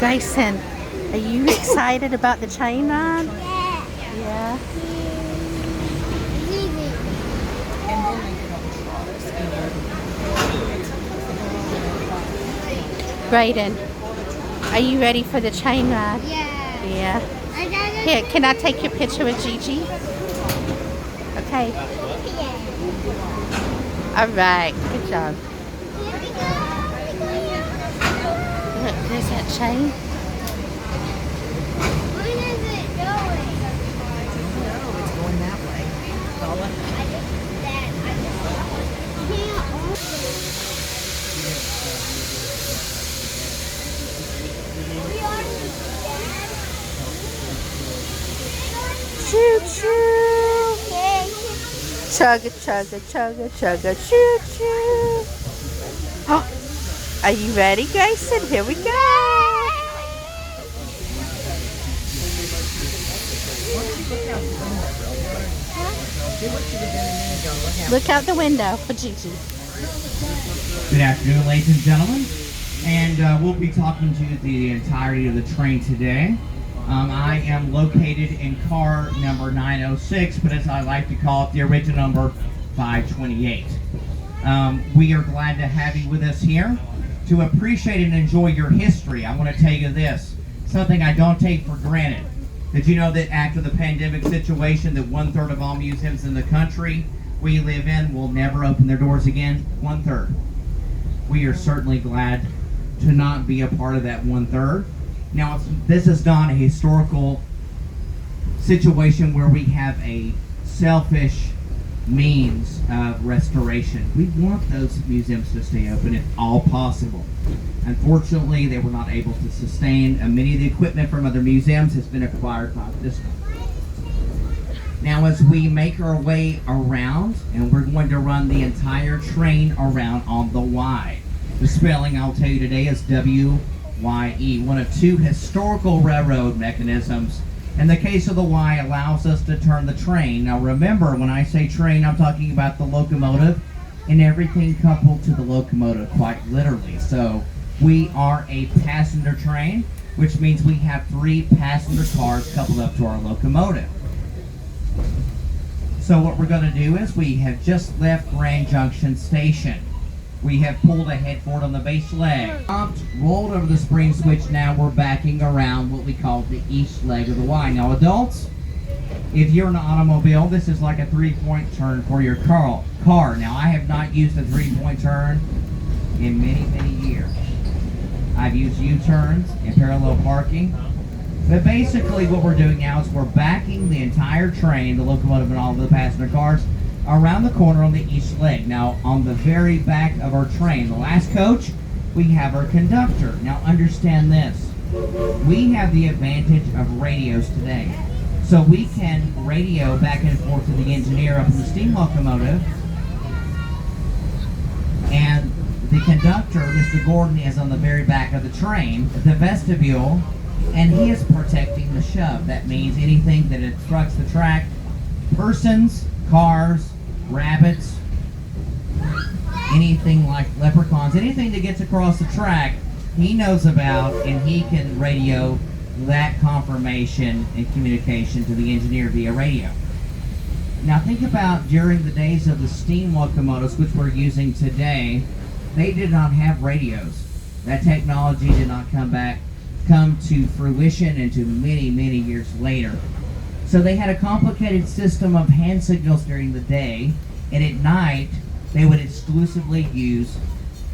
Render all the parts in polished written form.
Grayson, are you excited about the train ride? Yeah. Yeah. Brayden, are you ready for the train ride? Yeah. Yeah. Here, can I take your picture with Gigi? Okay. All right. Good job. Look, there's that train. Where is it going? No, it's going that way. Bella. Choo choo. Chugga chugga chugga chugga choo choo. Oh, are you ready, Grayson? Here we go. Look out the window for Gigi. Good afternoon, ladies and gentlemen, and we'll be talking to you the entirety of the train today. I am located in car number 906, but as I like to call it, the original number 528. We are glad to have you with us here. To appreciate and enjoy your history, I want to tell you this, something I don't take for granted. Did you know that after the pandemic situation, that 1/3 of all museums in the country we live in will never open their doors again? 1/3. We are certainly glad to not be a part of that 1/3. Now, this is not a historical situation where we have a selfish means of restoration. We want those museums to stay open if all possible. Unfortunately, they were not able to sustain. Many of the equipment from other museums has been acquired by this one. Now, as we make our way around, and we're going to run the entire train around on the Y. The spelling I'll tell you today is W-Y-E, one of two historical railroad mechanisms. In the case of the Y, allows us to turn the train. Now remember, when I say train, I'm talking about the locomotive and everything coupled to the locomotive, quite literally. So we are a passenger train, which means we have 3 passenger cars coupled up to our locomotive. So what we're going to do is we have just left Grand Junction Station. We have pulled ahead forward on the base leg. Rolled over the spring switch. Now we're backing around what we call the east leg of the Y. Now adults, if you're in an automobile, this is like a 3-point turn for your car. Now I have not used a 3-point turn in many, many years. I've used U-turns and parallel parking. But basically what we're doing now is we're backing the entire train, the locomotive and all of the passenger cars, around the corner on the east leg. Now on the very back of our train, the last coach, we have our conductor. Now understand this, we have the advantage of radios today. So we can radio back and forth to the engineer up in the steam locomotive, and the conductor, Mr. Gordon, is on the very back of the train, the vestibule, and he is protecting the shove. That means anything that obstructs the track, persons, cars, rabbits, anything like leprechauns, anything that gets across the track, he knows about, and he can radio that confirmation and communication to the engineer via radio. Now think about during the days of the steam locomotives, which we're using today, they did not have radios. That technology did not come to fruition until many, many years later. So they had a complicated system of hand signals during the day, and at night they would exclusively use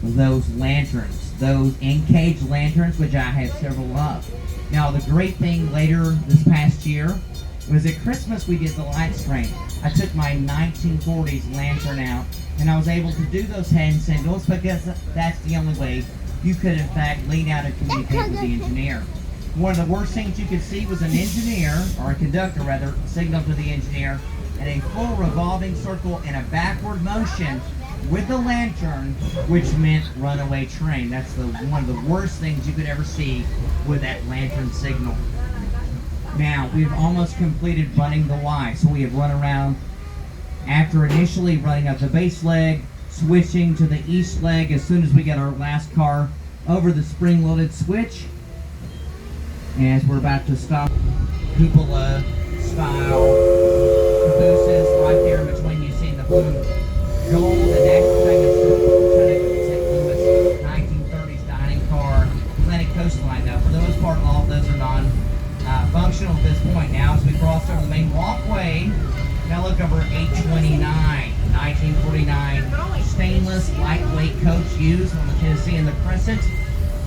those lanterns, those in-cage lanterns, which I have several of. Now the great thing later this past year was at Christmas we did the lights train. I took my 1940s lantern out, and I was able to do those hand signals because that's the only way you could in fact lean out and communicate with the engineer. One of the worst things you could see was an engineer, or a conductor rather, signal to the engineer in a full revolving circle in a backward motion with the lantern, which meant runaway train. That's one of the worst things you could ever see with that lantern signal. Now, we've almost completed running the Y, so we have run around after initially running up the base leg, switching to the east leg as soon as we get our last car over the spring-loaded switch. as we're about to stop. Cupola style cabooses right there in between. You see the blue gold and actual thing is the St. Louis 1930s dining car Atlantic Coastline. Now, for the most part, all of those are non-functional at this point. Now, as we cross over the main walkway, now look over 829, 1949 stainless lightweight coach used on the Tennessee and the Crescent.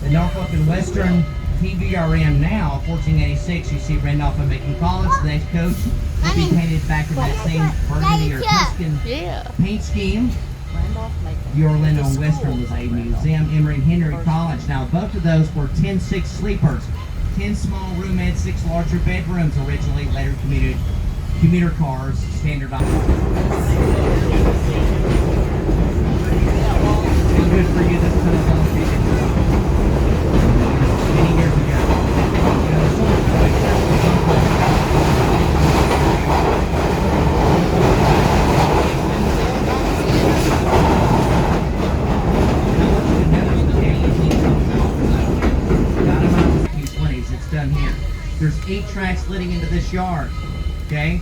The Norfolk and Western TVRM now, 1486. You see Randolph and Macon College. The next coach will be painted back in that same burgundy or Tuscan Yeah. paint scheme. The Orlando and Western was a museum. Emory and Henry College. Now, both of those were 10-6 sleepers. 10 small roomettes, 6 larger bedrooms originally, later commuter cars, standardized. Feel good for you, this tunnel's located many years ago. You know, so much it's done here. There's 8 tracks leading into this yard. Okay?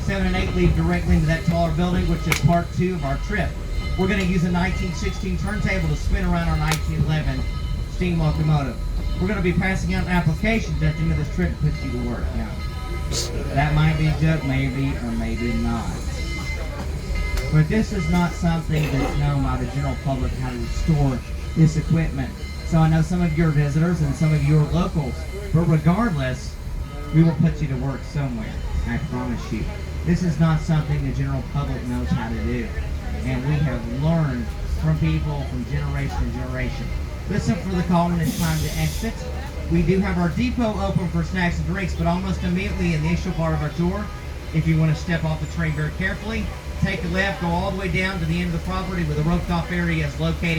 7 and 8 lead directly into that taller building, which is part 2 of our trip. We're going to use a 1916 turntable to spin around our 1911 steam locomotive. We're going to be passing out applications at the end of this trip to put you to work. Now, that might be a joke, maybe, or maybe not. But this is not something that's known by the general public how to restore this equipment. So I know some of your visitors and some of your locals, but regardless, we will put you to work somewhere, I promise you. This is not something the general public knows how to do. And we have learned from people from generation to generation. Listen for the call when it's time to exit. We do have our depot open for snacks and drinks, but almost immediately in the initial part of our tour, if you want to step off the train very carefully, take a left, go all the way down to the end of the property where the roped off area is located.